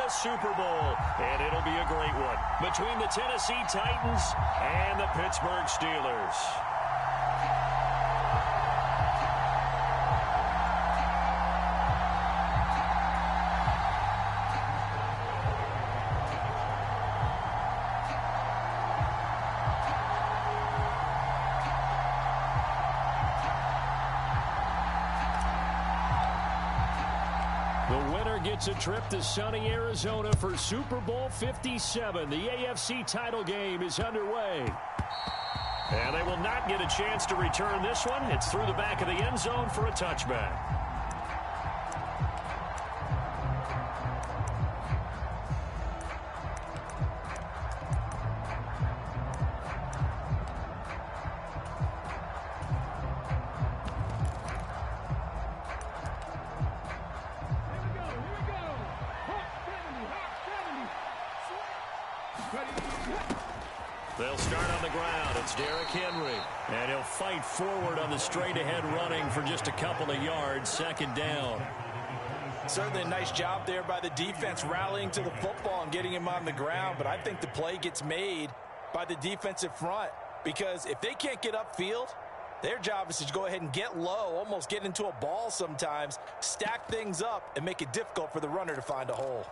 the Super Bowl, and it'll be a great one between the Tennessee Titans and the Pittsburgh Steelers. Gets a trip to sunny Arizona for Super Bowl 57. The AFC title game is underway. And they will not get a chance to return this one. It's through the back of the end zone for a touchback. They'll start on the ground. It's Derrick Henry. And he'll fight forward on the straight-ahead running for just a couple of yards. Second down. Certainly a nice job there by the defense rallying to the football and getting him on the ground. But I think the play gets made by the defensive front. Because if they can't get upfield, their job is to go ahead and get low, almost get into a ball sometimes, stack things up, and make it difficult for the runner to find a hole.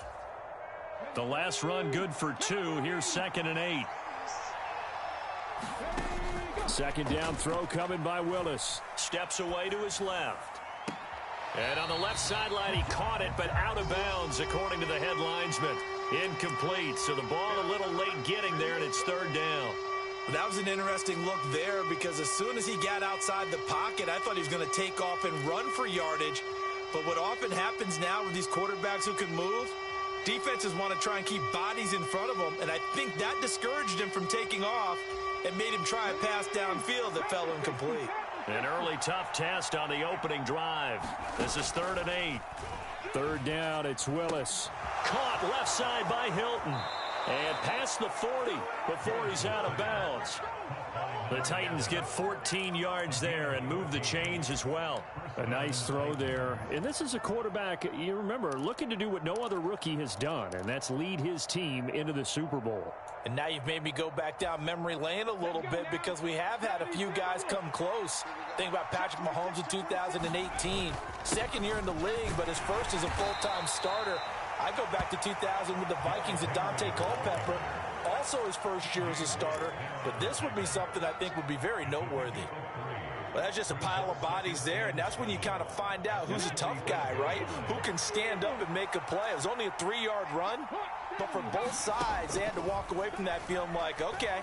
The last run good for 2. Here's 2nd and 8. Second down throw coming by Willis. Steps away to his left. And on the left sideline, he caught it, but out of bounds, according to the head linesman. Incomplete, so the ball a little late getting there, and it's 3rd down. That was an interesting look there because as soon as he got outside the pocket, I thought he was going to take off and run for yardage. But what often happens now with these quarterbacks who can move, defenses want to try and keep bodies in front of them, and I think that discouraged him from taking off and made him try a pass downfield that fell incomplete. An early tough test on the opening drive. This is 3rd and 8. 3rd down, it's Willis. Caught left side by Hilton. And past the 40 before he's out of bounds. The Titans get 14 yards there and move the chains as well. A nice throw there. And this is a quarterback, you remember, looking to do what no other rookie has done, and that's lead his team into the Super Bowl. And now you've made me go back down memory lane a little bit because we have had a few guys come close. Think about Patrick Mahomes in 2018. Second year in the league, but his first as a full-time starter. I go back to 2000 with the Vikings and Dante Culpepper. Also his first year as a starter. But this would be something I think would be very noteworthy. Well, that's just a pile of bodies there, and that's when you kind of find out who's a tough guy, right? Who can stand up and make a play. It was only a 3-yard run, but for both sides, they had to walk away from that feeling like, okay,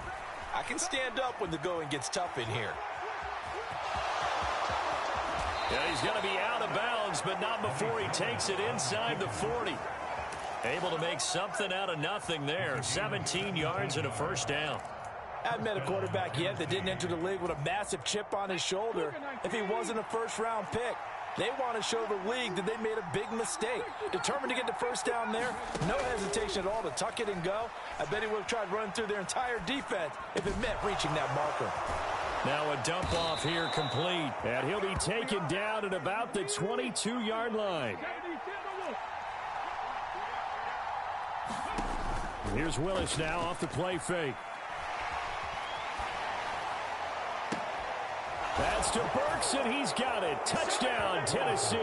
I can stand up when the going gets tough in here. Yeah, he's going to be out of bounds, but not before he takes it inside the 40. Able to make something out of nothing there. 17 yards and a first down. I haven't met a quarterback yet that didn't enter the league with a massive chip on his shoulder if he wasn't a first-round pick. They want to show the league that they made a big mistake. Determined to get the first down there, no hesitation at all to tuck it and go. I bet he would have tried running through their entire defense if it meant reaching that marker. Now a dump off here complete, and he'll be taken down at about the 22-yard line. Here's Willis now off the play fake. That's to Burks, and he's got it. Touchdown, Tennessee.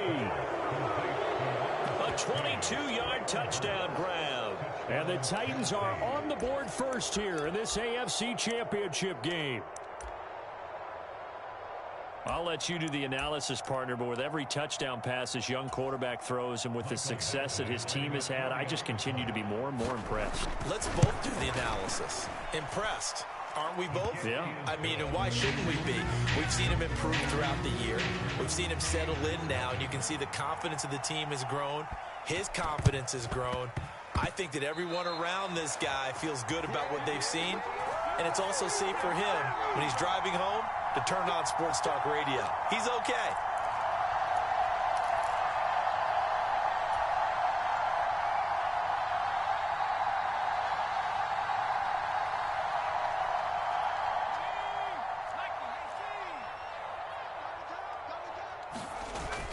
A 22-yard touchdown grab. And the Titans are on the board first here in this AFC Championship game. I'll let you do the analysis, partner, but with every touchdown pass this young quarterback throws and with the success that his team has had, I just continue to be more and more impressed. Let's both do the analysis. Impressed. Aren't we both? Yeah. I mean, and why shouldn't we be? We've seen him improve throughout the year. We've seen him settle in now, and you can see the confidence of the team has grown. His confidence has grown. I think that everyone around this guy feels good about what they've seen, and it's also safe for him when he's driving home to turn on Sports Talk Radio. He's okay.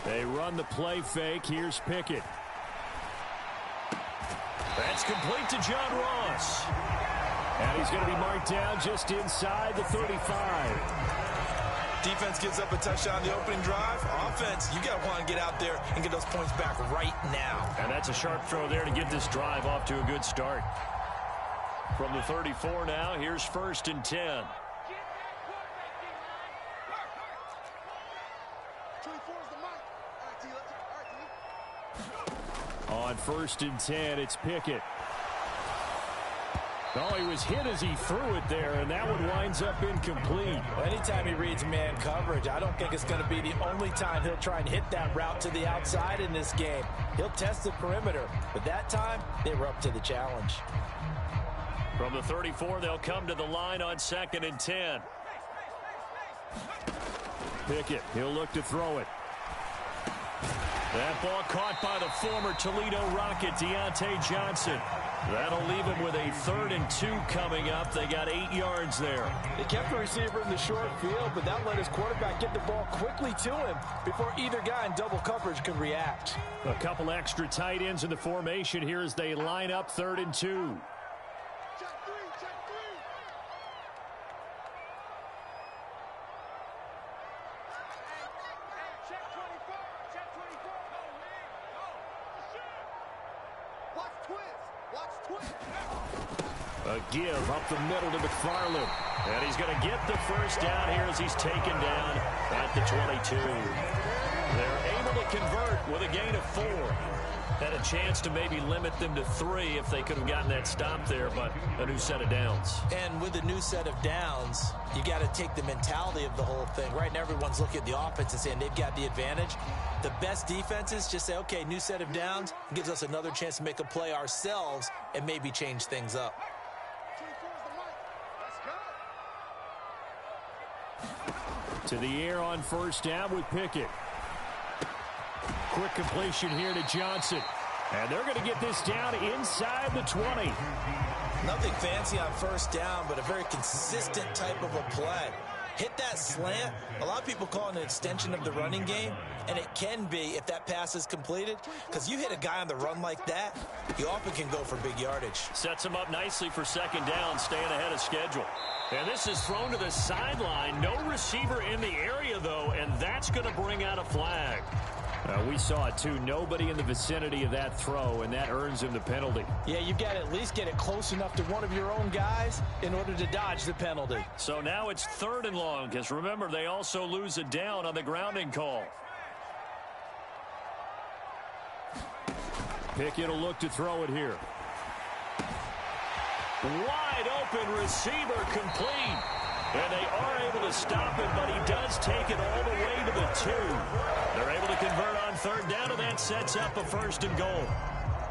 They run the play fake. Here's Pickett. That's complete to John Ross. And he's going to be marked down just inside the 35. Defense gives up a touchdown on the opening drive. Offense, you got to want to get out there and get those points back right now. And that's a sharp throw there to get this drive off to a good start. From the 34 now, here's 1st and 10. On 1st and 10, it's Pickett. Oh, he was hit as he threw it there, and that one winds up incomplete. Well, anytime he reads man coverage, I don't think it's going to be the only time he'll try and hit that route to the outside in this game. He'll test the perimeter, but that time, they were up to the challenge. From the 34, they'll come to the line on 2nd and 10. Pickett, he'll look to throw it. That ball caught by the former Toledo Rocket, Deontay Johnson. That'll leave him with a 3rd and 2 coming up. They got 8 yards there. They kept the receiver in the short field, but that let his quarterback get the ball quickly to him before either guy in double coverage could react. A couple extra tight ends in the formation here as they line up 3rd and 2. A give up the middle to McFarland. And he's going to get the first down here as he's taken down at the 22. They're able to convert with a gain of 4. Had a chance to maybe limit them to 3 if they could have gotten that stop there, but a new set of downs. And with a new set of downs, you got to take the mentality of the whole thing. Right now, everyone's looking at the offense and saying they've got the advantage. The best defenses just say, okay, new set of downs gives us another chance to make a play ourselves and maybe change things up. To the air on 1st down with Pickett. Quick completion here to Johnson. And they're going to get this down inside the 20. Nothing fancy on 1st down, but a very consistent type of a play. Hit that slant. A lot of people call it an extension of the running game, and it can be if that pass is completed, because you hit a guy on the run like that, you often can go for big yardage. Sets him up nicely for 2nd down, staying ahead of schedule. And this is thrown to the sideline. No receiver in the area, though, and that's going to bring out a flag. We saw it, too. Nobody in the vicinity of that throw, and that earns him the penalty. Yeah, you've got to at least get it close enough to one of your own guys in order to dodge the penalty. So now it's 3rd and long, because remember, they also lose a down on the grounding call. Pickett will look to throw it here. Wide open receiver complete. And they are able to stop it, but he does take it all the way to the 2. They're able to convert on 3rd down, and that sets up a 1st and goal.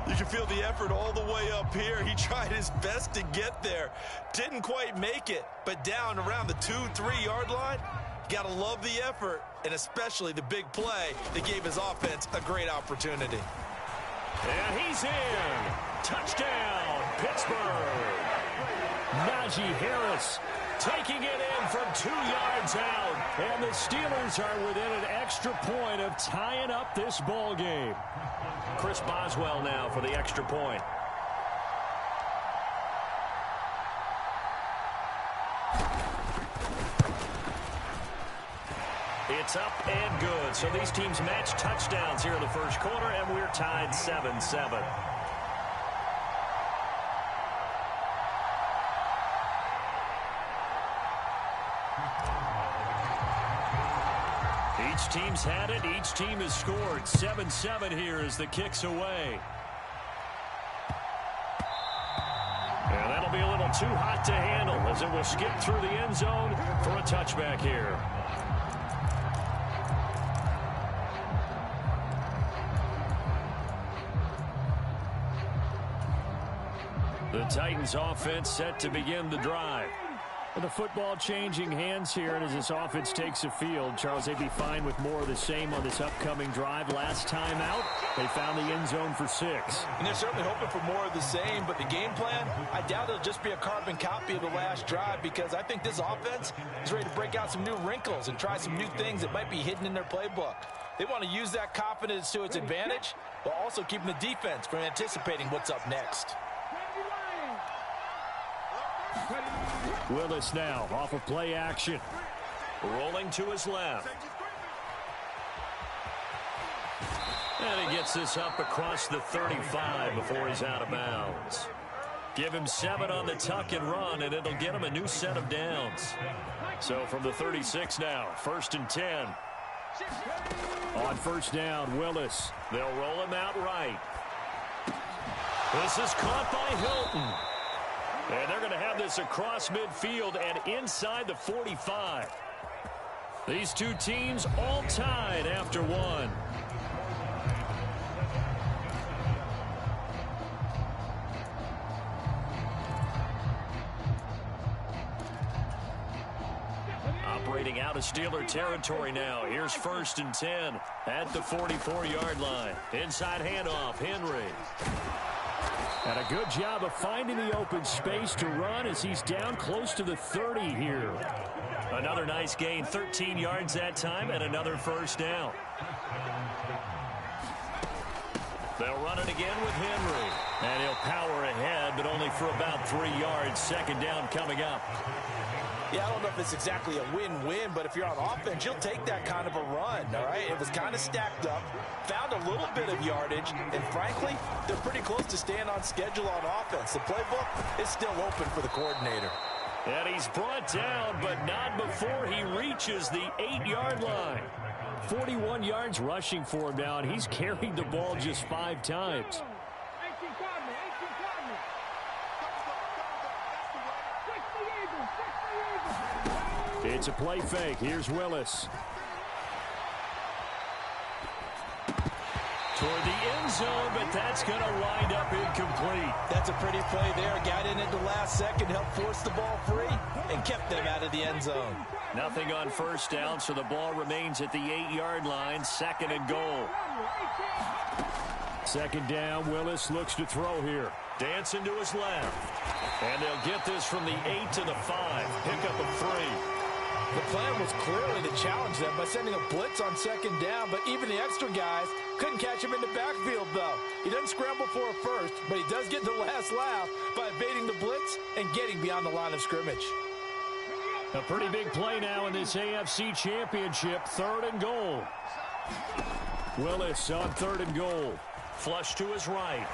You can feel the effort all the way up here. He tried his best to get there. Didn't quite make it, but down around the 2-3 yard line, got to love the effort, and especially the big play that gave his offense a great opportunity. And he's in. Touchdown, Pittsburgh. Najee Harris taking it in from 2 yards out. And the Steelers are within an extra point of tying up this ball game. Chris Boswell now for the extra point. It's up and good. So these teams match touchdowns here in the first quarter, and we're tied 7-7. Each team's had it. Each team has scored. 7-7 here as the kick's away. And that'll be a little too hot to handle as it will skip through the end zone for a touchback here. The Titans offense set to begin the drive. The football changing hands here, and as this offense takes the field, Charles, they'd be fine with more of the same on this upcoming drive. Last time out, they found the end zone for 6. And they're certainly hoping for more of the same, but the game plan, I doubt it'll just be a carbon copy of the last drive, because I think this offense is ready to break out some new wrinkles and try some new things that might be hidden in their playbook. They want to use that confidence to its advantage, while also keeping the defense from anticipating what's up next. Willis now off of play action. Rolling to his left. And he gets this up across the 35 before he's out of bounds. Give him 7 on the tuck and run, and it'll get him a new set of downs. So from the 36 now, 1st and 10. On first down, Willis. They'll roll him out right. This is caught by Hilton. And they're going to have this across midfield and inside the 45. These two teams all tied after one. Operating out of Steeler territory now. Here's 1st and 10 at the 44-yard line. Inside handoff, Henry. And a good job of finding the open space to run as he's down close to the 30 here. Another nice gain, 13 yards that time, and another first down. They'll run it again with Henry. And he'll power ahead, but only for about 3 yards. 2nd down coming up. Yeah, I don't know if it's exactly a win-win, but if you're on offense, you'll take that kind of a run, all right? It was kind of stacked up, found a little bit of yardage, and frankly, they're pretty close to staying on schedule on offense. The playbook is still open for the coordinator. And he's brought down, but not before he reaches the 8-yard line. 41 yards rushing for him now, and he's carried the ball just 5 times. It's a play fake. Here's Willis. Toward the end zone, but that's going to wind up incomplete. That's a pretty play there. Got in at the last second, helped force the ball free, and kept them out of the end zone. Nothing on first down, so the ball remains at the 8-yard line. 2nd and goal. 2nd down, Willis looks to throw here. Dancing to his left. And they'll get this from the 8 to the 5. Pick up a 3. The plan was clearly to challenge them by sending a blitz on 2nd down, but even the extra guys couldn't catch him in the backfield, though. He doesn't scramble for a first, but he does get the last laugh by evading the blitz and getting beyond the line of scrimmage. A pretty big play now in this AFC Championship. 3rd and goal. Willis on 3rd and goal. Flush to his right.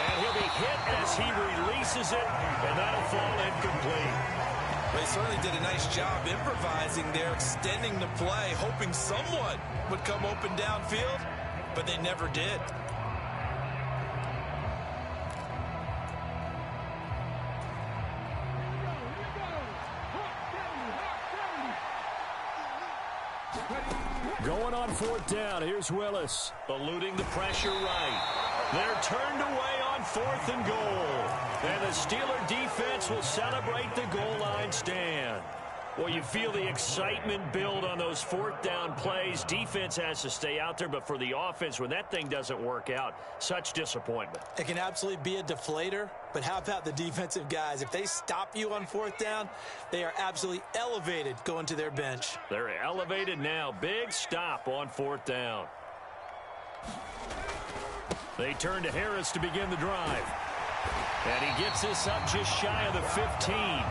And he'll be hit as he releases it, and that'll fall incomplete. They certainly did a nice job improvising there, extending the play, hoping someone would come open downfield, but they never did. Going on 4th down, here's Willis. Eluding the pressure right. They're turned away on 4th and goal. And the Steeler defense will celebrate the goal line stand. Well, you feel the excitement build on those 4th down plays. Defense has to stay out there, but for the offense, when that thing doesn't work out, such disappointment. It can absolutely be a deflator, but how about the defensive guys? If they stop you on 4th down, they are absolutely elevated going to their bench. They're elevated now. Big stop on 4th down. They turn to Harris to begin the drive. And he gets this up just shy of the 15.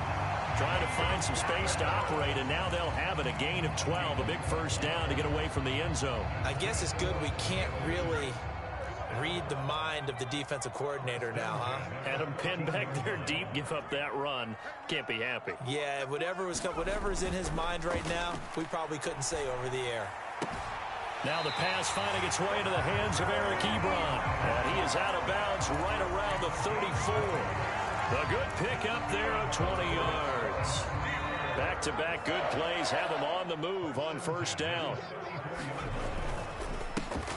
Trying to find some space to operate, and now they'll have it. A gain of 12, a big first down to get away from the end zone. I guess it's good we can't really read the mind of the defensive coordinator now, huh? Had him pinned back there deep, give up that run. Can't be happy. Yeah, whatever's in his mind right now, we probably couldn't say over the air. Now the pass finding its way into the hands of Eric Ebron. And he is out of bounds right around the 34. A good pick up there of 20 yards. Back-to-back good plays have him on the move on first down.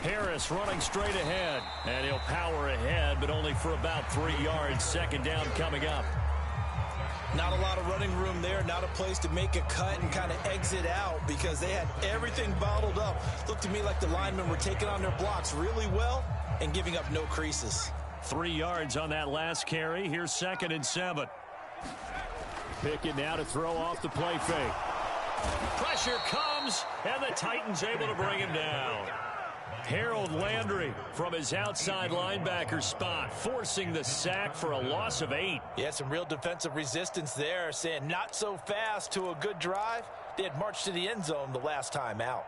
Harris running straight ahead. And he'll power ahead, but only for about 3 yards. 2nd down coming up. Not a lot of running room there. Not a place to make a cut and kind of exit out because they had everything bottled up. Looked to me like the linemen were taking on their blocks really well and giving up no creases. 3 yards on that last carry. Here's 2nd and 7. Pickett now to throw off the play fake. Pressure comes, and the Titans able to bring him down. Harold Landry from his outside linebacker spot, forcing the sack for a loss of 8. Yeah, some real defensive resistance there, saying not so fast to a good drive. They had marched to the end zone the last time out.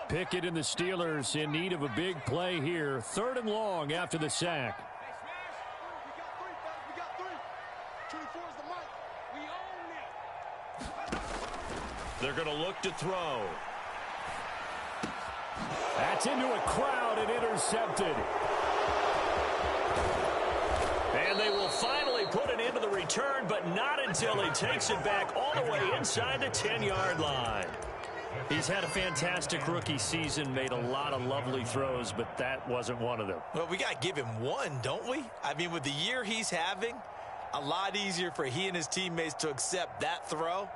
Pickett and the Steelers in need of a big play here. 3rd and long after the sack. They're going to look to throw. That's into a crowd and intercepted. And they will finally put it into the return, but not until he takes it back all the way inside the 10-yard line. He's had a fantastic rookie season, made a lot of lovely throws, but that wasn't one of them. Well, we got to give him one, don't we? I mean, with the year he's having, a lot easier for he and his teammates to accept that throw,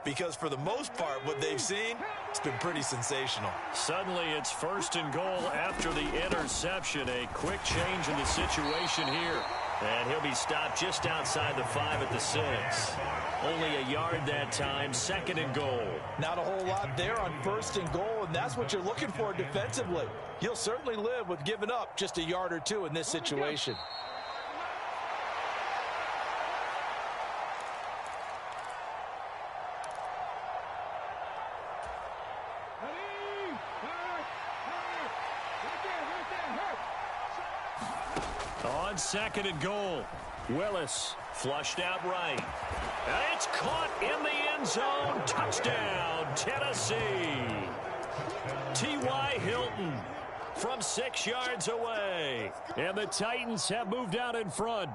because for the most part, what they've seen, it's been pretty sensational. Suddenly, it's 1st and goal after the interception. A quick change in the situation here. And he'll be stopped just outside the 5 at the 6. Only a yard that time, 2nd and goal. Not a whole lot there on 1st and goal, and that's what you're looking for defensively. You'll certainly live with giving up just a yard or two in this situation. On 2nd and goal, Willis flushed out right. And it's caught in the end zone. Touchdown, Tennessee. T.Y. Hilton from 6 yards away. And the Titans have moved out in front.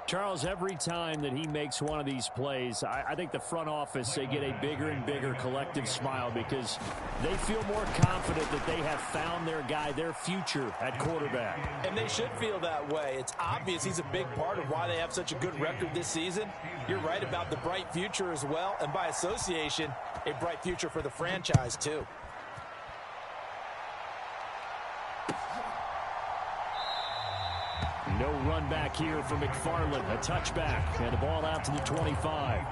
Charles, every time that he makes one of these plays, I think the front office, they get a bigger and bigger collective smile because they feel more confident that they have found their guy, their future at quarterback. And they should feel that way. It's obvious he's a big part of why they have such a good record this season. You're right about the bright future as well, and by association, a bright future for the franchise too. No run back here for McFarland. A touchback and the ball out to the 25.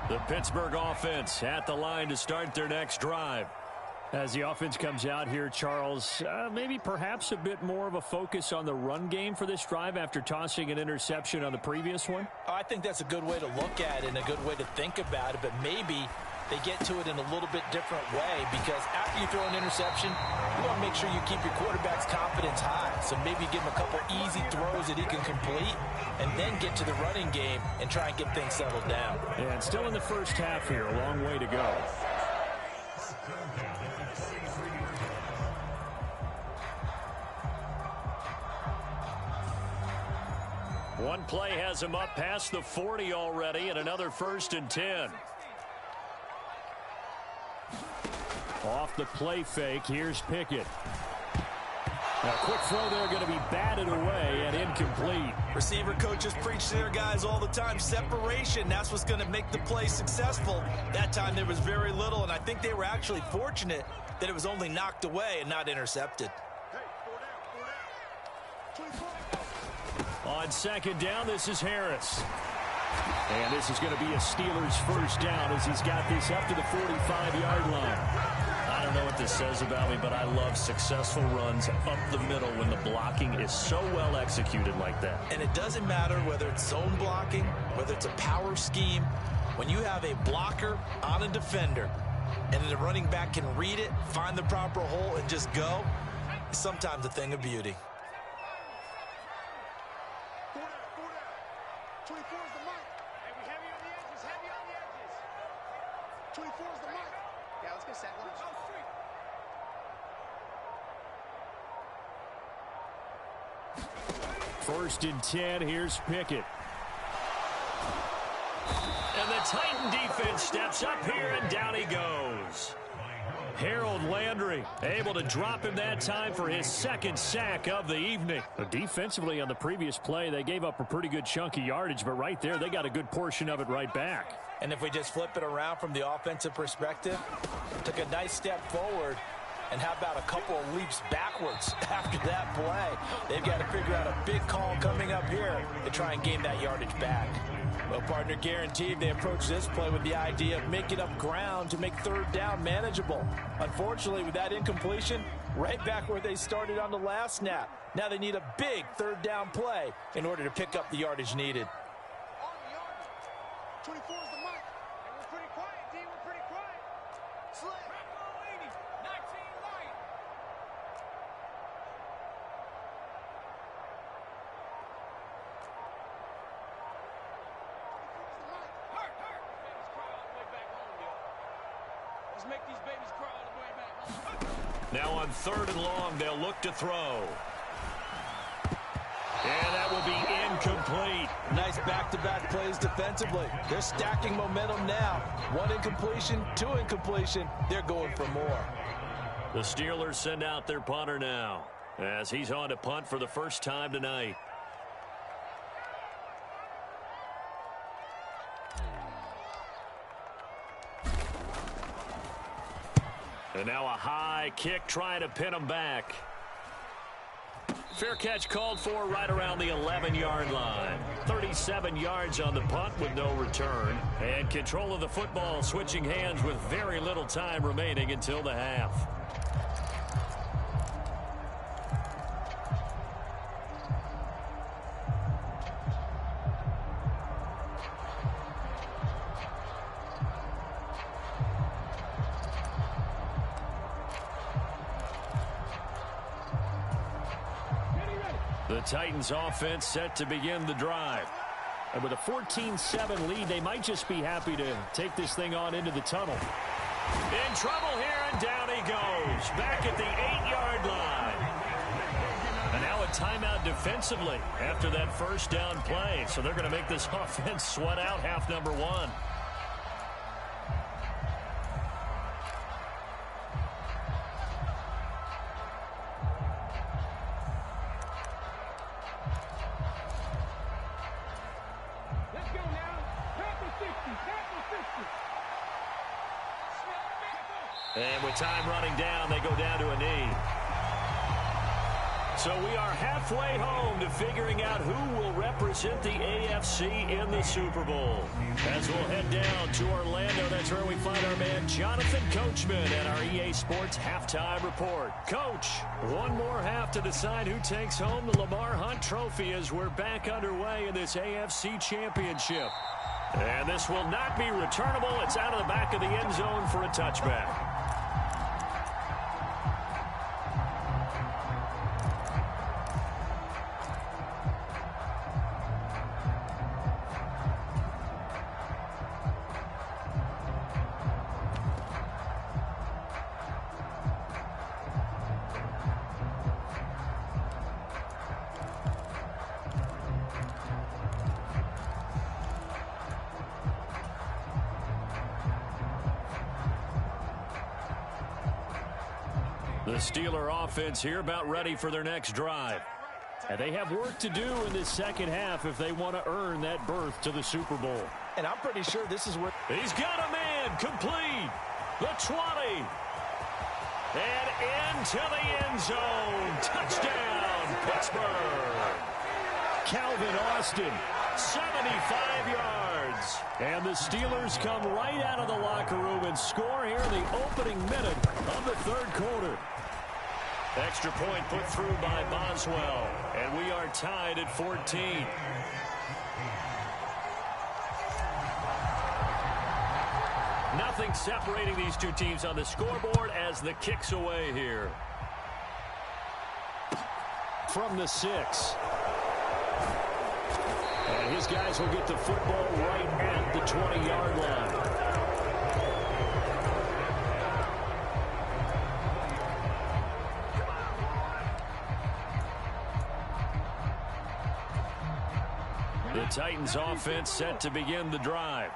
The Pittsburgh offense at the line to start their next drive. As the offense comes out here, Charles, maybe perhaps a bit more of a focus on the run game for this drive after tossing an interception on the previous one? I think that's a good way to look at it and a good way to think about it, but maybe they get to it in a little bit different way because after you throw an interception, you want to make sure you keep your quarterback's confidence high. So maybe give him a couple easy throws that he can complete and then get to the running game and try and get things settled down. Yeah, and still in the first half here, a long way to go. One play has him up past the 40 already, and another 1st and 10. Off the play fake, here's Pickett. A quick throw there going to be batted away and incomplete. Receiver coaches preach to their guys all the time. Separation, that's what's going to make the play successful. That time there was very little, and I think they were actually fortunate that it was only knocked away and not intercepted. On 2nd down, this is Harris. And this is going to be a Steelers 1st down as he's got this up to the 45-yard line. I don't know what this says about me, but I love successful runs up the middle when the blocking is so well executed like that. And it doesn't matter whether it's zone blocking, whether it's a power scheme. When you have a blocker on a defender and the running back can read it, find the proper hole, and just go, it's sometimes a thing of beauty. 24 is the mic. Hey, we heavy on the edges, heavy on the edges. 24 is the mic. Yeah, let's get set. Let's go straight. 1st and 10, here's Pickett. And the Titan defense steps up here, and down he goes. Harold Landry able to drop him that time for his second sack of the evening. Defensively on the previous play, they gave up a pretty good chunk of yardage, but right there they got a good portion of it right back. And if we just flip it around from the offensive perspective, took a nice step forward, and how about a couple of leaps backwards after that play? They've got to figure out a big call coming up here to try and gain that yardage back. Well, partner, guaranteed they approach this play with the idea of making up ground to make third down manageable. Unfortunately, with that incompletion, right back where they started on the last snap. Now they need a big third down play in order to pick up the yardage needed. On the yardage. 24 is the mark. And we're pretty quiet, D. We're pretty quiet. Slip. 19 light. Let's make these babies cry all the way back home. Now on 3rd and long, they'll look to throw. And that will be incomplete. Nice back-to-back plays defensively. They're stacking momentum now. 1 incompletion, 2 incompletion. They're going for more. The Steelers send out their punter now as he's on to punt for the first time tonight. And now a high kick trying to pin him back. Fair catch called for right around the 11-yard line. 37 yards on the punt with no return. And control of the football switching hands with very little time remaining until the half. The Titans offense set to begin the drive. And with a 14-7 lead, they might just be happy to take this thing on into the tunnel. In trouble here, and down he goes. Back at the 8-yard line. And now a timeout defensively after that first down play. So they're going to make this offense sweat out half number 1. And with time running down, they go down to a knee. So we are halfway home to figuring out who will represent the AFC in the Super Bowl. As we'll head down to Orlando, that's where we find our man Jonathan Coachman at our EA Sports Halftime Report. Coach, one more half to decide who takes home the Lamar Hunt Trophy as we're back underway in this AFC Championship. And this will not be returnable. It's out of the back of the end zone for a touchback. The Steeler offense here about ready for their next drive. And they have work to do in this second half if they want to earn that berth to the Super Bowl. And I'm pretty sure this is where... He's got a man complete. The 20. And into the end zone. Touchdown, Pittsburgh. Calvin Austin, 75 yards. And the Steelers come right out of the locker room and score here in the opening minute of the third quarter. Extra point put through by Boswell. And we are tied at 14. Nothing separating these two teams on the scoreboard as the kick's away here. From the 6. And his guys will get the football right at the 20-yard line. The Titans offense set to begin the drive.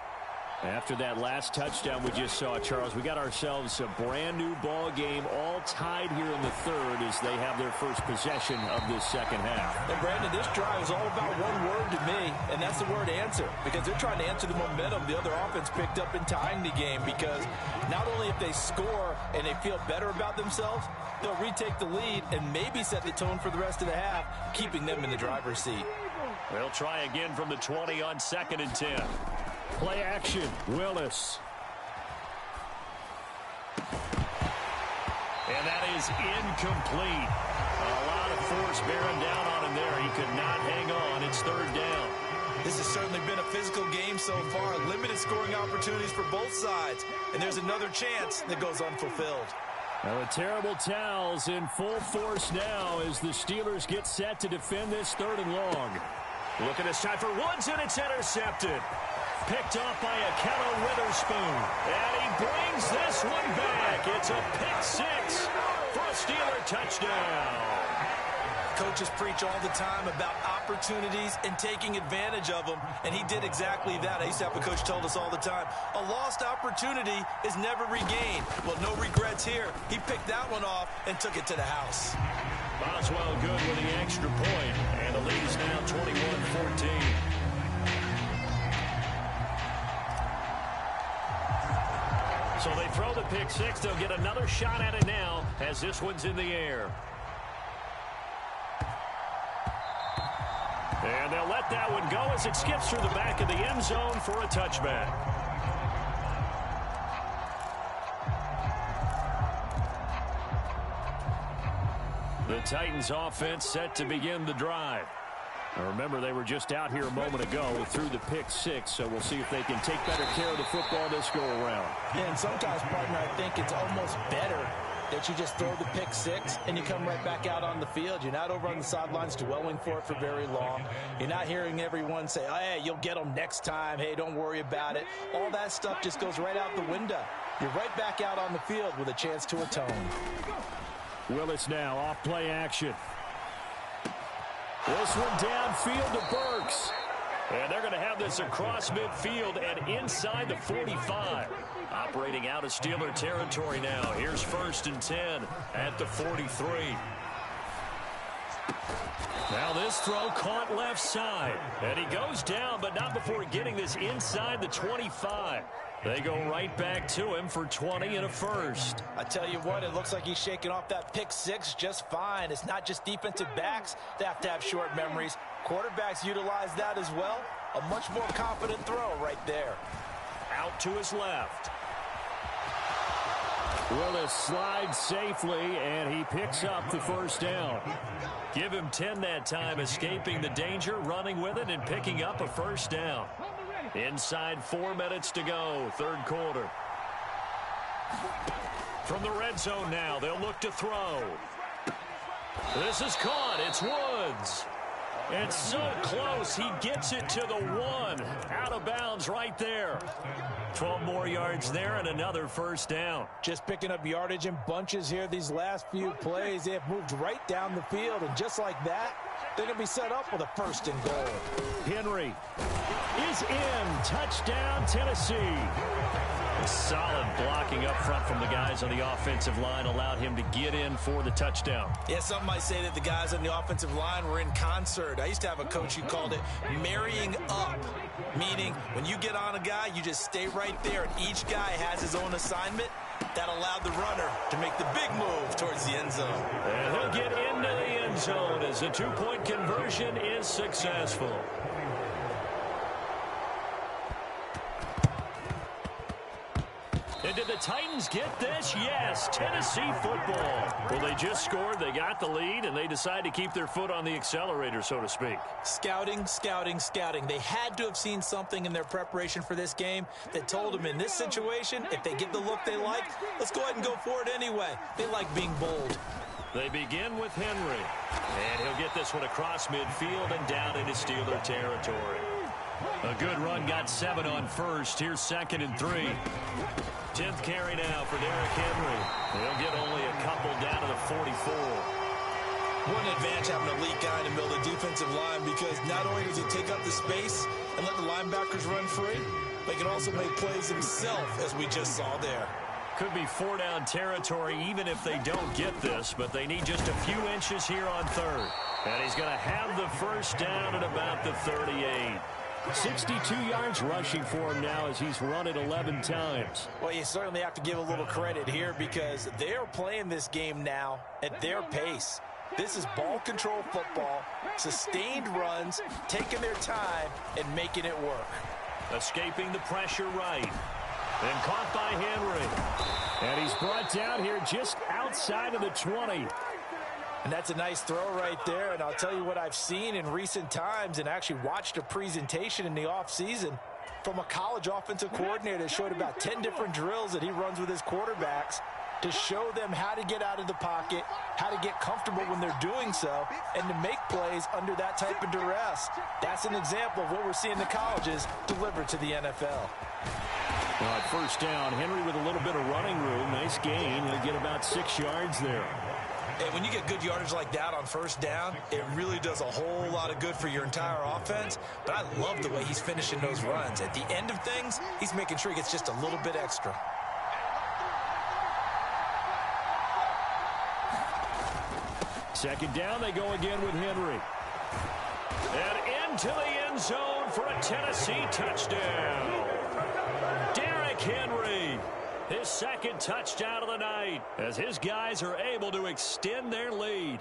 After that last touchdown we just saw, Charles, we got ourselves a brand new ball game, all tied here in the third as they have their first possession of this second half. And Brandon, this drive is all about one word to me, and that's the word answer, because they're trying to answer the momentum the other offense picked up in tying the game, because not only if they score and they feel better about themselves, they'll retake the lead and maybe set the tone for the rest of the half, keeping them in the driver's seat. They'll try again from the 20 on 2nd and 10. Play action, Willis. And that is incomplete. A lot of force bearing down on him there. He could not hang on. It's 3rd down. This has certainly been a physical game so far. Limited scoring opportunities for both sides. And there's another chance that goes unfulfilled. Now the terrible towels in full force now as the Steelers get set to defend this 3rd and long. Look at this time for Woods, and it's intercepted. Picked off by Ahkello Witherspoon. And he brings this one back. It's a pick 6 for a Steeler touchdown. Coaches preach all the time about opportunities and taking advantage of them, and he did exactly that. I used to have a coach told us all the time, a lost opportunity is never regained. Well, no regrets here. He picked that one off and took it to the house. Boswell good with the extra point, and the lead is now 21-14. So they throw the pick 6. They'll get another shot at it now as this one's in the air. And they'll let that one go as it skips through the back of the end zone for a touchback. The Titans offense set to begin the drive. Now remember, they were just out here a moment ago through the pick 6, so we'll see if they can take better care of the football this go around. Yeah, and sometimes, partner, I think it's almost better that you just throw the pick 6 and you come right back out on the field. You're not over on the sidelines dwelling for it for very long. You're not hearing everyone say, oh, hey, you'll get them next time. Hey, don't worry about it. All that stuff just goes right out the window. You're right back out on the field with a chance to atone. Willis now off play action. This one downfield to Burks. And they're going to have this across midfield and inside the 45. Operating out of Steeler territory now. Here's 1st and 10 at the 43. Now this throw caught left side. And he goes down, but not before getting this inside the 25. They go right back to him for 20 and a first. I tell you what, it looks like he's shaking off that pick 6 just fine. It's not just defensive backs that have to have short memories. Quarterbacks utilize that as well. A much more confident throw right there. Out to his left. Willis slides safely, and he picks up the first down. Give him 10 that time, escaping the danger, running with it, and picking up a first down. Inside 4 minutes to go, 3rd quarter. From the red zone now, they'll look to throw. This is caught. It's Woods. It's so close. He gets it to the 1. Out of bounds right there. 12 more yards there and another first down. Just picking up yardage in bunches here these last few plays. They have moved right down the field, and just like that, they're going to be set up with a 1st and goal. Henry is in. Touchdown, Tennessee. Solid blocking up front from the guys on the offensive line allowed him to get in for the touchdown. Yeah, some might say that the guys on the offensive line were in concert. I used to have a coach who called it marrying up, meaning when you get on a guy, you just stay right there, and each guy has his own assignment. That allowed the runner to make the big move towards the end zone. And he'll get into the end zone as the 2-point conversion is successful. And did the Titans get this? Yes, Tennessee football. Well, they just scored, they got the lead, and they decide to keep their foot on the accelerator, so to speak. Scouting, scouting, scouting. They had to have seen something in their preparation for this game that told them in this situation, if they get the look they like, let's go ahead and go for it anyway. They like being bold. They begin with Henry, and he'll get this one across midfield and down into Steeler territory. A good run, got 7 on first. Here's 2nd and 3. 10th carry now for Derrick Henry. He'll get only a couple down to the 44. What an advantage having a elite guy in the middle of the defensive line, because not only does he take up the the space and let the linebackers run free, but he can also make plays himself, as we just saw there. Could be 4-down territory even if they don't get this, but they need just a few inches here on third. And he's going to have the first down at about the 38. 62 yards rushing for him now as he's run it 11 times. Well, you certainly have to give a little credit here because they are playing this game now at their pace. This is ball control football, sustained runs, taking their time and making it work. Escaping the pressure right. Then caught by Henry. And he's brought down here just outside of the 20. And that's a nice throw right there. And I'll tell you what I've seen in recent times and actually watched a presentation in the offseason from a college offensive coordinator that showed about 10 different drills that he runs with his quarterbacks to show them how to get out of the pocket, how to get comfortable when they're doing so, and to make plays under that type of duress. That's an example of what we're seeing the colleges deliver to the NFL. Well, at first down, Henry with a little bit of running room. Nice gain. He'll get about 6 yards there. And when you get good yardage like that on first down, it really does a whole lot of good for your entire offense. But I love the way he's finishing those runs. At the end of things, he's making sure he gets just a little bit extra. Second down, they go again with Henry. And into the end zone for a Tennessee touchdown. Derrick Henry, his second touchdown of the night, as his guys are able to extend their lead.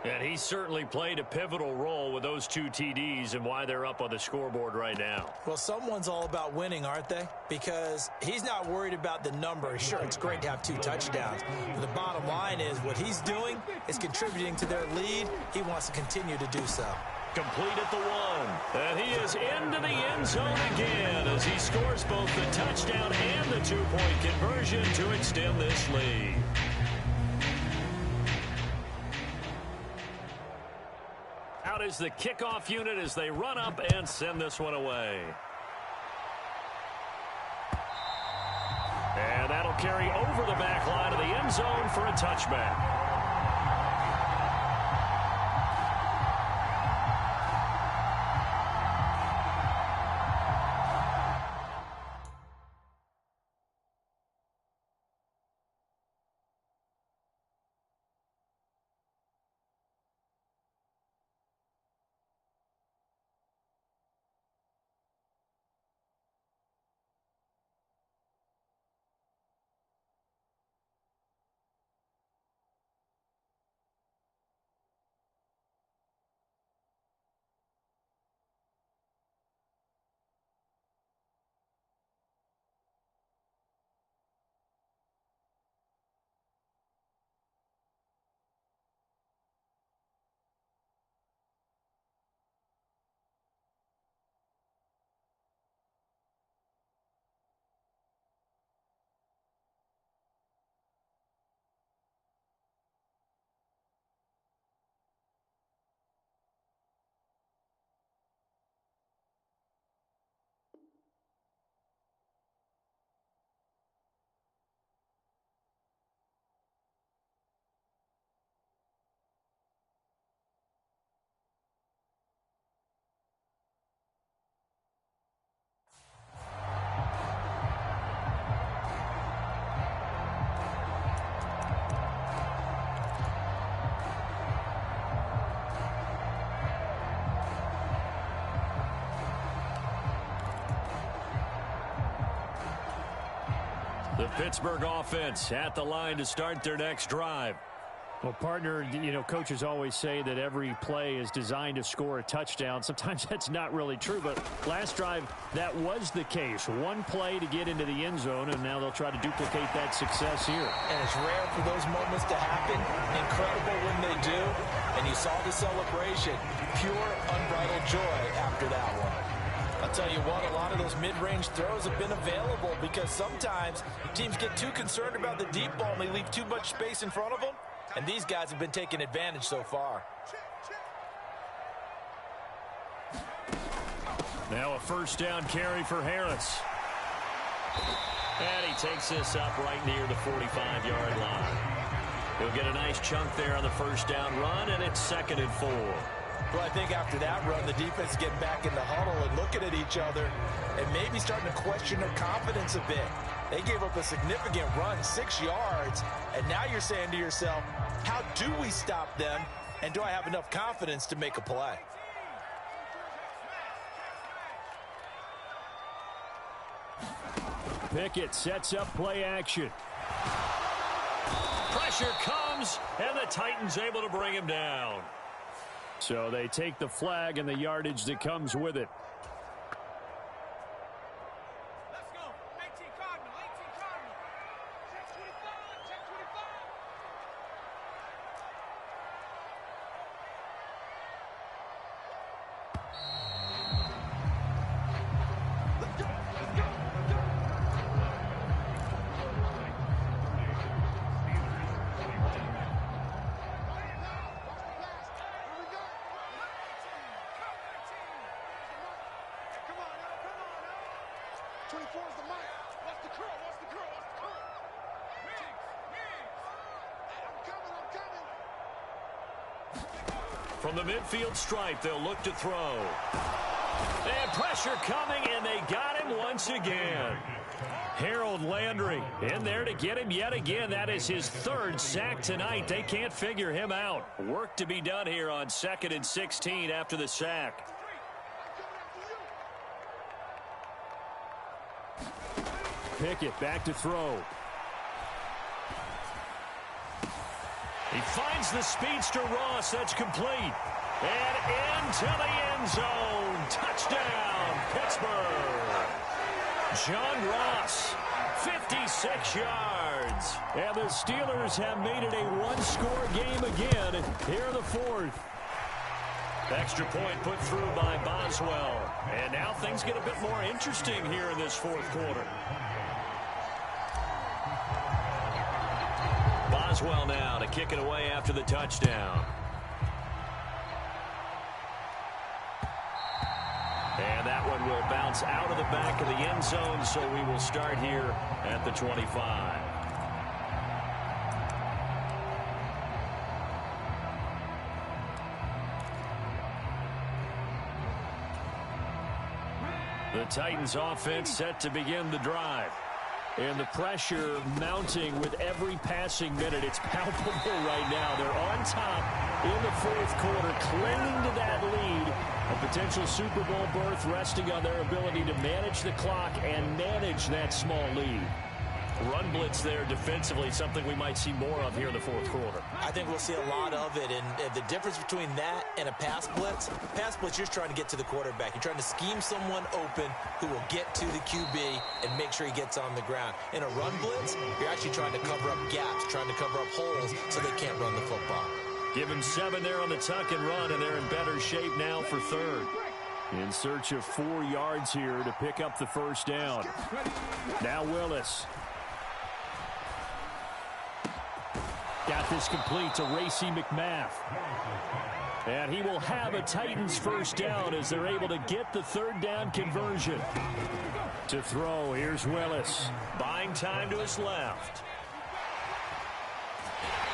And he certainly played a pivotal role with those 2 TDs and why they're up on the scoreboard right now. Well, someone's all about winning, aren't they? Because he's not worried about the number. Sure, it's great to have 2 touchdowns. But the bottom line is what he's doing is contributing to their lead. He wants to continue to do so. Complete at the 1. And he is into the end zone again as he scores both the touchdown and the 2-point conversion to extend this lead. Out is the kickoff unit as they run up and send this one away. And that'll carry over the back line of the end zone for a touchback. The Pittsburgh offense at the line to start their next drive. Well, partner, you know, coaches always say that every play is designed to score a touchdown. Sometimes that's not really true, but last drive, that was the case. One play to get into the end zone, and now they'll try to duplicate that success here. And it's rare for those moments to happen. Incredible when they do. And you saw the celebration. Pure, unbridled joy after that one. I'll tell you what, a lot of those mid-range throws have been available because sometimes teams get too concerned about the deep ball and they leave too much space in front of them. And these guys have been taking advantage so far. Now a first down carry for Harris. And he takes this up right near the 45-yard line. He'll get a nice chunk there on the first down run, and it's 2nd and 4. Well, I think after that run, the defense is getting back in the huddle and looking at each other and maybe starting to question their confidence a bit. They gave up a significant run, 6 yards, and now you're saying to yourself, how do we stop them, and do I have enough confidence to make a play? Pickett sets up play action. Pressure comes, and the Titans able to bring him down. So they take the flag and the yardage that comes with it. Let's go. 18 Cardinal. 18 Cardinal. Check 25. Check 25. Let's go. Let's go. Let's go. Come on now, come on now. 24 is the mic. What's the curl? What's the curl? What's the curl? Wings, wings. I'm coming, I'm coming. From the midfield stripe, they'll look to throw. And pressure coming, and they got him once again. Harold Landry in there to get him yet again. That is his 3rd sack tonight. They can't figure him out. Work to be done here on 2nd and 16 after the sack. Pickett back to throw. He finds the speedster Ross. That's complete. And into the end zone. Touchdown, Pittsburgh. John Ross, 56 yards. And the Steelers have made it a one-score game again here in the 4th. Extra point put through by Boswell. And now things get a bit more interesting here in this 4th quarter. Boswell now to kick it away after the touchdown. And that one will bounce out of the back of the end zone, so we will start here at the 25. The Titans offense set to begin the drive. And the pressure mounting with every passing minute. It's palpable right now. They're on top in the 4th quarter, clinging to that lead. A potential Super Bowl berth resting on their ability to manage the clock and manage that small lead. Run blitz there defensively, something we might see more of here in the 4th quarter. I think we'll see a lot of it, and the difference between that and a pass blitz, you're just trying to get to the quarterback. You're trying to scheme someone open who will get to the QB and make sure he gets on the ground. In a run blitz, you're actually trying to cover up gaps, trying to cover up holes so they can't run the football. Give him 7 there on the tuck and run, and they're in better shape now for 3rd. In search of 4 yards here to pick up the 1st down. Now Willis. Got this complete to Racey McMath. And he will have a Titans 1st down as they're able to get the 3rd down conversion. To throw, here's Willis. Buying time to his left.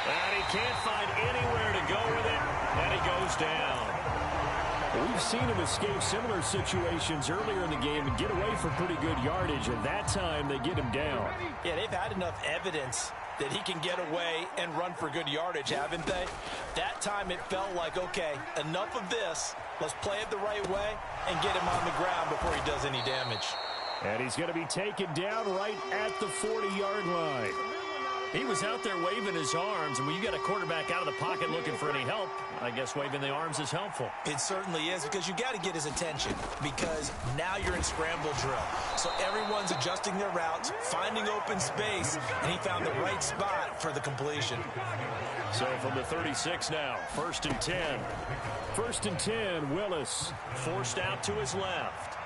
And he can't find anywhere to go with it, and he goes down. We've seen him escape similar situations earlier in the game and get away from pretty good yardage, and that time they get him down. Yeah, they've had enough evidence that he can get away and run for good yardage, haven't they? That time it felt like, okay, enough of this. Let's play it the right way and get him on the ground before he does any damage. And he's going to be taken down right at the 40-yard line. He was out there waving his arms, and when you got a quarterback out of the pocket looking for any help, I guess waving the arms is helpful. It certainly is, because you got to get his attention, because now you're in scramble drill. So everyone's adjusting their routes, finding open space, and he found the right spot for the completion. So from the 36 now, 1st and 10. 1st and 10, Willis. Forced out to his left.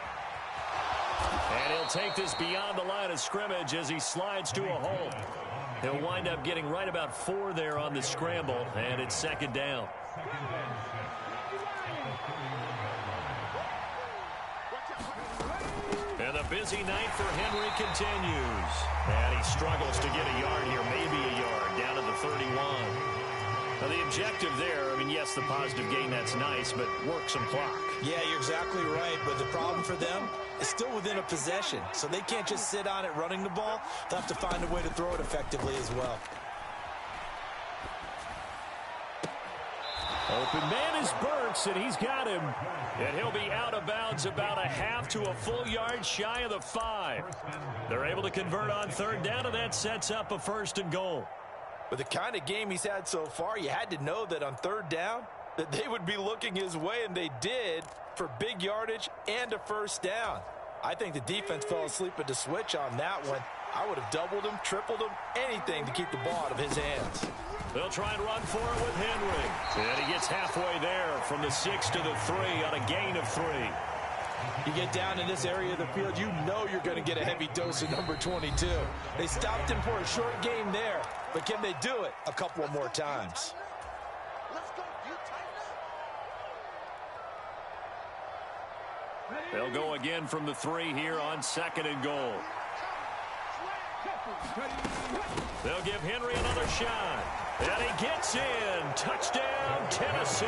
And he'll take this beyond the line of scrimmage as he slides to a hole. He'll wind up getting right about 4 there on the scramble, and it's 2nd down. And the busy night for Henry continues. And he struggles to get a yard here, maybe a yard, down to the 31. Now, the objective there, I mean, yes, the positive gain, that's nice, but work some clock. Yeah, you're exactly right, but the problem for them is still within a possession, so they can't just sit on it running the ball. They'll have to find a way to throw it effectively as well. Open man is Burks, and he's got him. And he'll be out of bounds about a half to a full yard shy of the 5. They're able to convert on third down, and that sets up a 1st and goal. With the kind of game he's had so far, you had to know that on third down that they would be looking his way, and they did, for big yardage and a 1st down. I think the defense fell asleep at the switch on that one. I would have doubled him, tripled him, anything to keep the ball out of his hands. They'll try and run for it with Henry. And he gets halfway there from the 6 to the 3 on a gain of 3. You get down in this area of the field, you know you're going to get a heavy dose of number 22. They stopped him for a short game there, but can they do it a couple of more times? They'll go again from the 3 here on 2nd and goal. They'll give Henry another shot. And he gets in. Touchdown, Tennessee.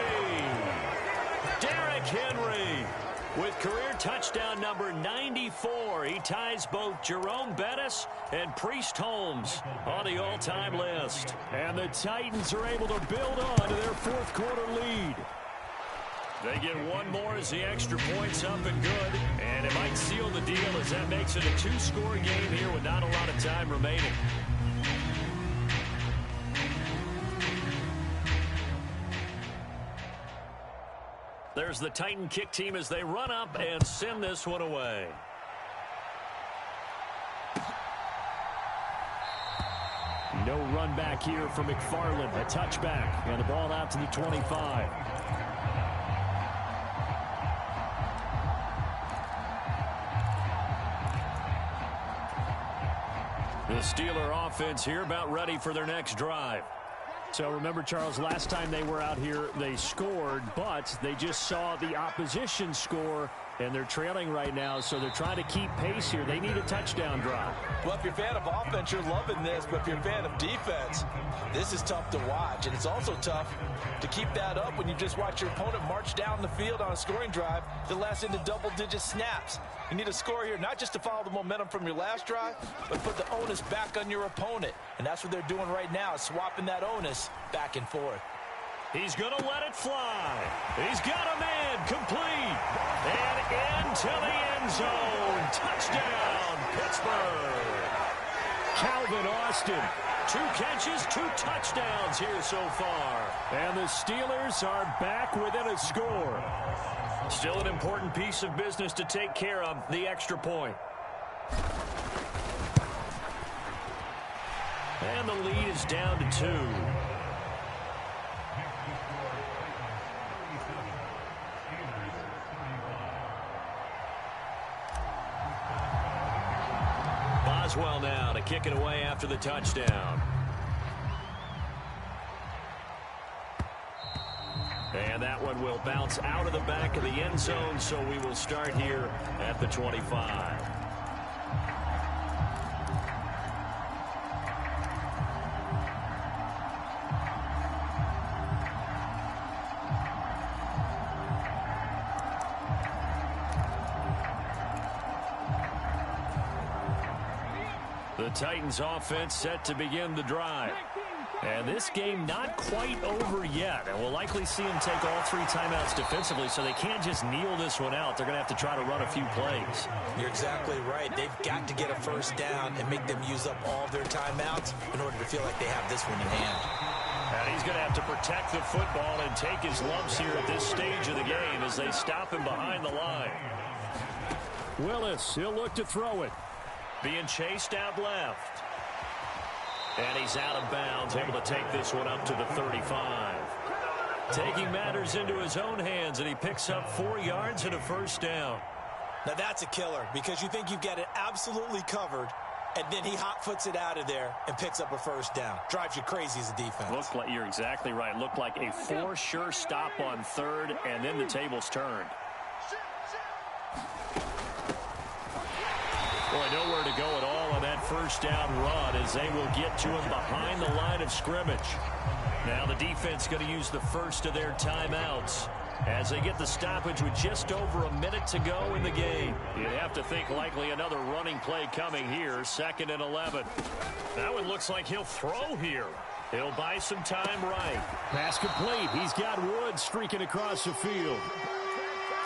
Derrick Henry with career touchdown number 94. He ties both Jerome Bettis and Priest Holmes on the all-time list. And the Titans are able to build on to their 4th quarter lead. They get one more as the extra point's up and good. And it might seal the deal as that makes it a 2-score game here with not a lot of time remaining. There's the Titan kick team as they run up and send this one away. No run back here for McFarland. A touchback. And the ball out to the 25. The Steeler offense here about ready for their next drive. So remember, Charles, last time they were out here, they scored, but they just saw the opposition score, and they're trailing right now, so they're trying to keep pace here. They need a touchdown drive. Well, if you're a fan of offense, you're loving this, but if you're a fan of defense, this is tough to watch, and it's also tough to keep that up when you just watch your opponent march down the field on a scoring drive that lasts into double-digit snaps. You need a score here, not just to follow the momentum from your last drive, but put the onus back on your opponent. And that's what they're doing right now, swapping that onus back and forth. He's going to let it fly. He's got a man complete. And into the end zone. Touchdown, Pittsburgh. Calvin Austin. 2 catches, 2 touchdowns here so far. And the Steelers are back within a score. Still an important piece of business to take care of, the extra point. And the lead is down to 2. Boswell now to kick it away after the touchdown. And that one will bounce out of the back of the end zone, so we will start here at the 25. The Titans offense set to begin the drive. And this game not quite over yet. And we'll likely see them take all 3 timeouts defensively, so they can't just kneel this one out. They're going to have to try to run a few plays. You're exactly right. They've got to get a 1st down and make them use up all of their timeouts in order to feel like they have this one in hand. And he's going to have to protect the football and take his lumps here at this stage of the game as they stop him behind the line. Willis, he'll look to throw it. Being chased out left. And he's out of bounds, able to take this one up to the 35. Taking matters into his own hands, and he picks up 4 yards and a 1st down. Now that's a killer, because you think you've got it absolutely covered, and then he hot-foots it out of there and picks up a 1st down. Drives you crazy as a defense. Looked like, you're exactly right. Looked like a 4 sure stop on 3rd, and then the tables turned. Boy, nowhere to go at all on that 1st down run as they will get to him behind the line of scrimmage. Now the defense going to use the first of their timeouts as they get the stoppage with just over a minute to go in the game. You'd have to think likely another running play coming here, 2nd and 11. That one looks like he'll throw here. He'll buy some time right. Pass complete. He's got Woods streaking across the field.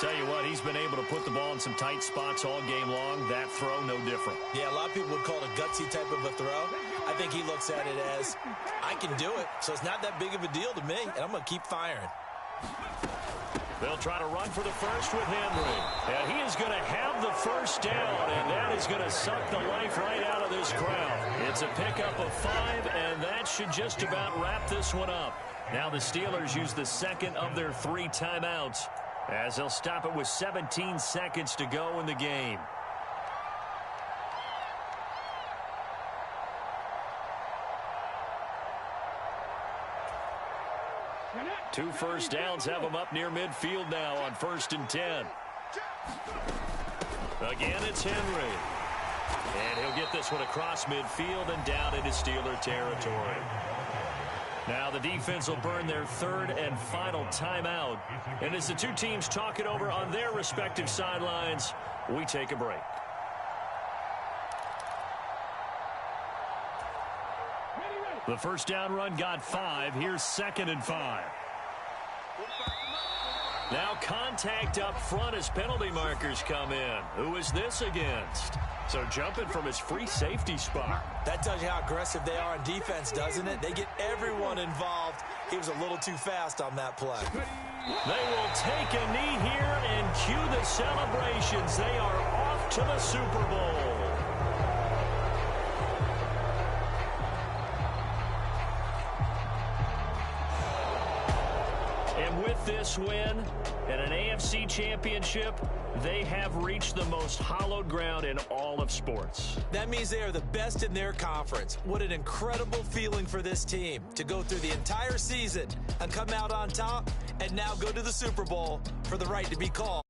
Tell you what, he's been able to put the ball in some tight spots all game long. That throw, no different. Yeah, a lot of people would call it a gutsy type of a throw. I think he looks at it as, I can do it, so it's not that big of a deal to me, and I'm going to keep firing. They'll try to run for the first with Henry. And he is going to have the first down, and that is going to suck the life right out of this crowd. It's a pickup of 5, and that should just about wrap this one up. Now the Steelers use the second of their 3 timeouts as they'll stop it with 17 seconds to go in the game. Two first downs have them up near midfield now on 1st and 10. Again, it's Henry. And he'll get this one across midfield and down into Steeler territory. Now the defense will burn their 3rd and final timeout. And as the two teams talk it over on their respective sidelines, we take a break. The first down run got 5. Here's 2nd and 5. Now contact up front as penalty markers come in. Who is this against? So jumping from his free safety spot. That tells you how aggressive they are on defense, doesn't it? They get everyone involved. He was a little too fast on that play. They will take a knee here and cue the celebrations. They are off to the Super Bowl. And with this win and an AFC championship, they have reached the most hallowed ground in all of sports. That means they are the best in their conference. What an incredible feeling for this team to go through the entire season and come out on top and now go to the Super Bowl for the right to be called